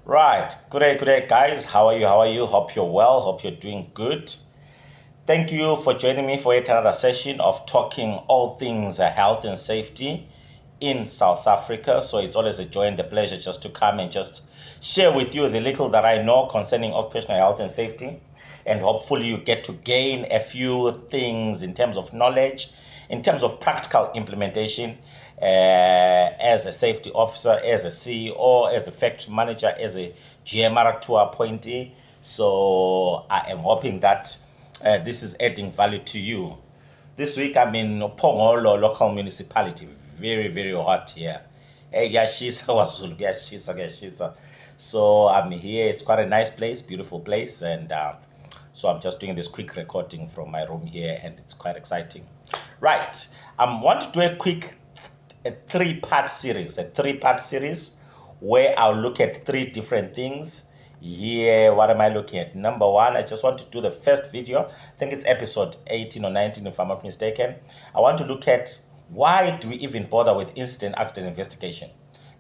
Right. Good day, guys. How are you? How are you? Hope you're well. Hope you're doing good. Thank you for joining me for yet another session of talking all things health and safety in South Africa. So it's always a joy and a pleasure just to come and just share with you the little that I know concerning occupational health and safety. And hopefully you get to gain a few things in terms of knowledge, in terms of practical implementation, as a safety officer, as a CEO, as a factory manager, as a GMR2 appointee. So I am hoping that this is adding value to you. This week I'm in Pongolo local municipality. Very, very hot here. Kuyashisa kwaZulu, kuyashisa. So I'm here. It's quite a nice place, beautiful place, and so I'm just doing this quick recording from my room here, and it's quite exciting. Right, I want to do a three-part series where I'll look at three different things. Here, what am I looking at? Number one, I just want to do the first video. I think it's episode 18 or 19 if I'm not mistaken. I want to look at why do we even bother with incident accident investigation.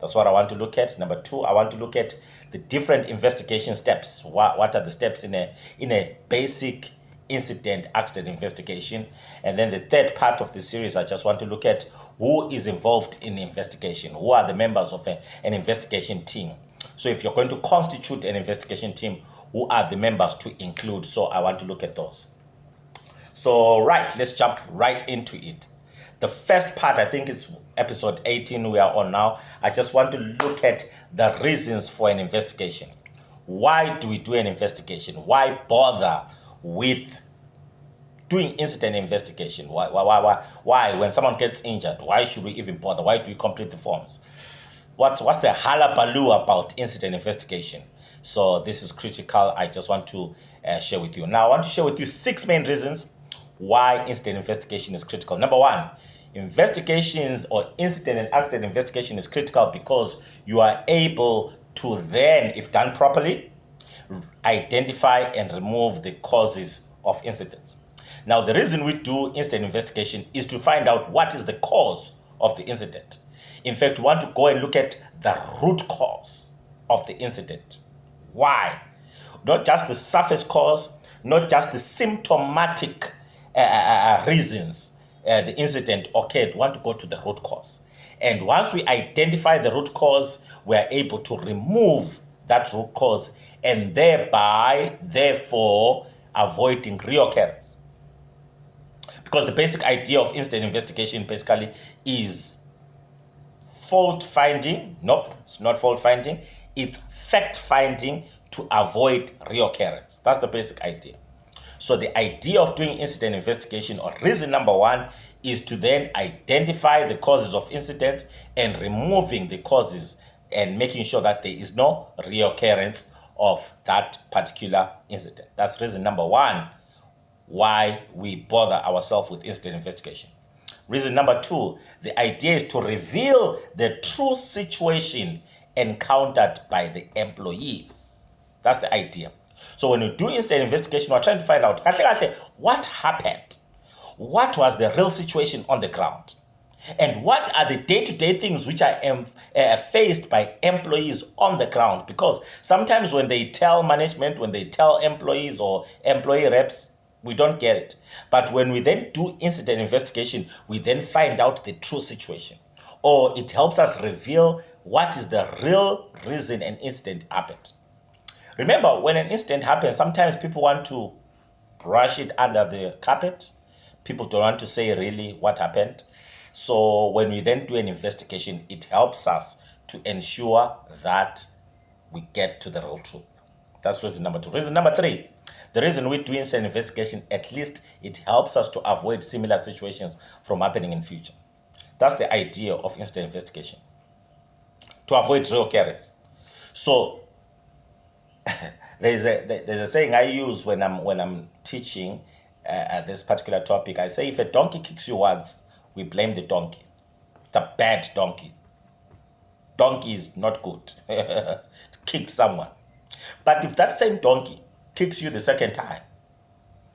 That's what I want to look at. Number two, I want to look at the different investigation steps. What are the steps in a basic incident accident investigation? And then the third part of the series, I just want to look at who is involved in the investigation. Who are the members of an investigation team? So if you're going to constitute an investigation team, who are the members to include? So I want to look at those. So right, let's jump right into it. The first part, I think it's episode 18 we are on now. I just want to look at the reasons for an investigation. Why do we do an investigation? Why bother with doing incident investigation? Why when someone gets injured, why should we even bother? Why do we complete the forms? What's the hullabaloo about incident investigation? So this is critical. I just want to share with you. Now I want to share with you 6 main reasons why incident investigation is critical. Number one, investigations or incident and accident investigation is critical because you are able to then, if done properly, identify and remove the causes of incidents. Now, the reason we do incident investigation is to find out what is the cause of the incident. In fact, we want to go and look at the root cause of the incident. Why? Not just the surface cause, not just the symptomatic reasons the incident occurred. We want to go to the root cause. And once we identify the root cause, we are able to remove that root cause and therefore, avoiding reoccurrence. Because the basic idea of incident investigation basically is fault finding. Nope, it's not fault finding. It's fact finding to avoid reoccurrence. That's the basic idea. So the idea of doing incident investigation, or reason number one, is to then identify the causes of incidents and removing the causes and making sure that there is no reoccurrence of that particular incident. That's reason number one why we bother ourselves with incident investigation. Reason number two, the idea is to reveal the true situation encountered by the employees. That's the idea. So when you do incident investigation, we're trying to find out what happened, what was the real situation on the ground, and what are the day-to-day things which are faced by employees on the ground. Because sometimes when they tell management, when they tell employees or employee reps, we don't get it. But when we then do incident investigation, we then find out the true situation. Or it helps us reveal what is the real reason an incident happened. Remember, when an incident happens, sometimes people want to brush it under the carpet. People don't want to say really what happened. So when we then do an investigation, it helps us to ensure that we get to the real truth. That's reason number two. Reason number three, the reason we do incident investigation, at least it helps us to avoid similar situations from happening in future. That's the idea of incident investigation, to avoid reoccurrence. So there's a saying I use when I'm teaching this particular topic. I say, if a donkey kicks you once, we blame the donkey. It's a bad donkey. Donkey is not good. Kicked someone. But if that same donkey kicks you the second time,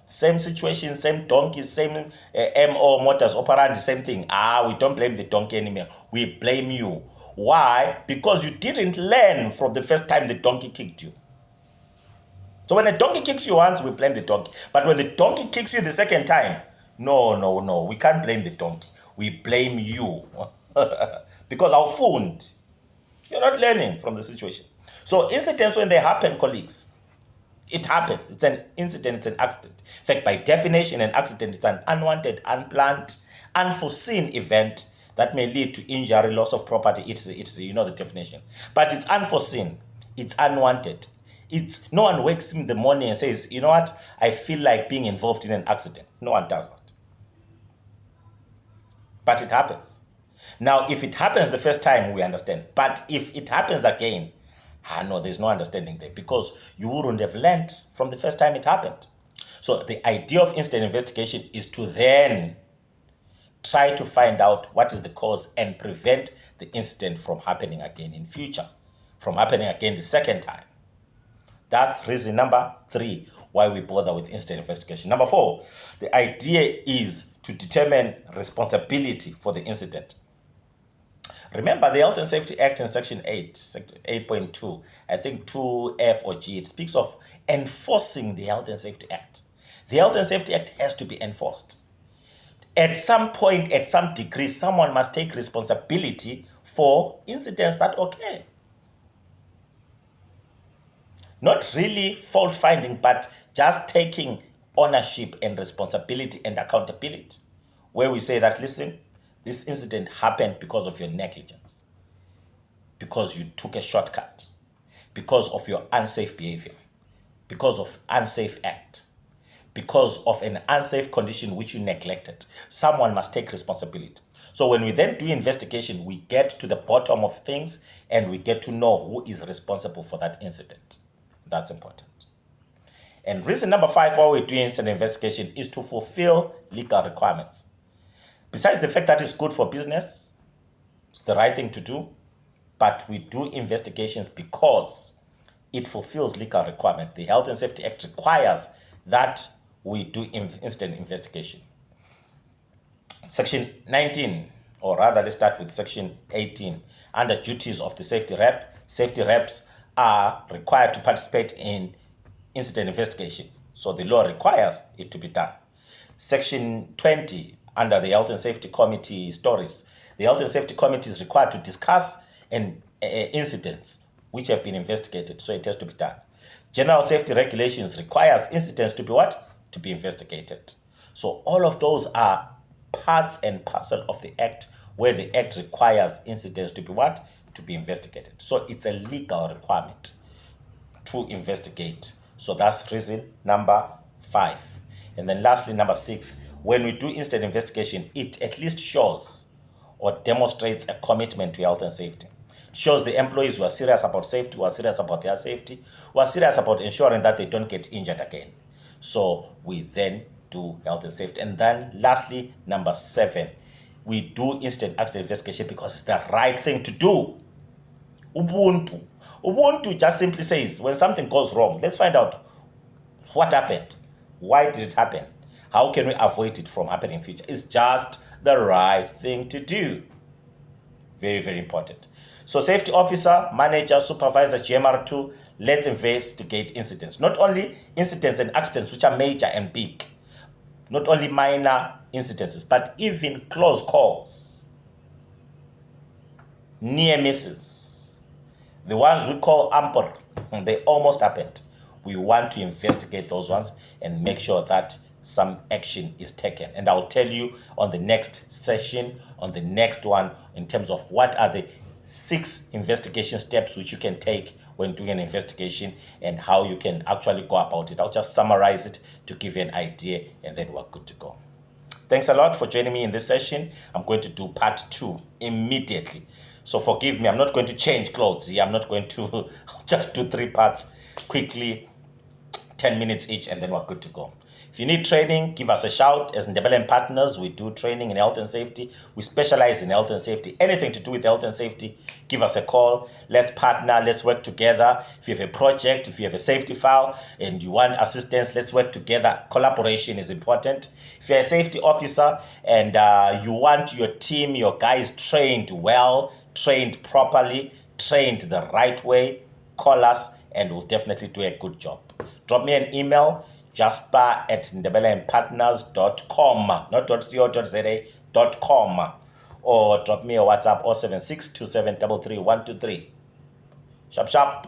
same situation, same donkey, same MO, modus operandi, same thing. We don't blame the donkey anymore. We blame you. Why? Because you didn't learn from the first time the donkey kicked you. So when a donkey kicks you once, we blame the donkey. But when the donkey kicks you the second time, no, we can't blame the donkey. We blame you. Because our fund, you're not learning from the situation. So incidents, when they happen, colleagues, it happens. It's an incident, it's an accident. In fact, by definition, an accident is an unwanted, unplanned, unforeseen event that may lead to injury, loss of property. It's you know the definition. But it's unforeseen. It's unwanted. It's no one wakes in the morning and says, you know what, I feel like being involved in an accident. No one does that. But it happens. Now, if it happens the first time, we understand. But if it happens again, no, there's no understanding there, because you wouldn't have learned from the first time it happened. So the idea of incident investigation is to then try to find out what is the cause and prevent the incident from happening again in future, from happening again the second time. That's reason number 3 why we bother with incident investigation. Number 4, the idea is to determine responsibility for the incident. Remember the Health and Safety Act in Section 8, 8.2, I think 2F or G, it speaks of enforcing the Health and Safety Act. The Health and Safety Act has to be enforced. At some point, at some degree, someone must take responsibility for incidents that occur. Not really fault finding, but just taking ownership and responsibility and accountability. Where we say that, listen, this incident happened because of your negligence, because you took a shortcut, because of your unsafe behavior, because of unsafe act, because of an unsafe condition which you neglected. Someone must take responsibility. So when we then do investigation, we get to the bottom of things and we get to know who is responsible for that incident. That's important. And reason number 5 why we're doing incident investigation is to fulfill legal requirements. Besides the fact that it's good for business, it's the right thing to do, but we do investigations because it fulfills legal requirements. The Health and Safety Act requires that we do incident investigation. Section 19, or rather let's start with Section 18. Under duties of the safety reps are required to participate in incident investigation. So the law requires it to be done. Section 20, under the Health and Safety Committee stories, the Health and Safety Committee is required to discuss incidents which have been investigated, so it has to be done. General safety regulations requires incidents to be what? To be investigated. So all of those are parts and parcel of the Act, where the Act requires incidents to be what? To be investigated. So it's a legal requirement to investigate. So that's reason number 5. And then lastly, number 6, when we do incident investigation, it at least shows or demonstrates a commitment to health and safety. It shows the employees who are serious about safety, who are serious about their safety, who are serious about ensuring that they don't get injured again. So we then do health and safety. And then lastly, number 7, we do incident accident investigation because it's the right thing to do. Ubuntu just simply says, when something goes wrong, let's find out what happened. Why did it happen? How can we avoid it from happening in future? It's just the right thing to do. Very, very important. So safety officer, manager, supervisor, GMR2, let's investigate incidents. Not only incidents and accidents which are major and big, not only minor incidences, but even close calls, near misses, the ones we call amper, they almost happened. We want to investigate those ones and make sure that some action is taken. And I'll tell you on the next session, on the next one, in terms of what are the 6 investigation steps which you can take when doing an investigation and how you can actually go about it. I'll just summarize it to give you an idea, and then we're good to go. Thanks a lot for joining me in this session. I'm going to do part 2 immediately. So forgive me, I'm not going to change clothes here. I'm not going to just do 3 parts quickly, 10 minutes each, and then we're good to go. If you need training, give us a shout. As Ndebele Partners, we do training in health and safety. We specialize in health and safety. Anything to do with health and safety, give us a call. Let's partner. Let's work together. If you have a project, if you have a safety file, and you want assistance, let's work together. Collaboration is important. If you're a safety officer and you want your team, your guys trained well trained properly, trained the right way, call us and we'll definitely do a good job. Drop me an email, jasper@ndebeleandpartners.com, not .co.za.com, or drop me a WhatsApp 076 2733 123. Sharp, sharp.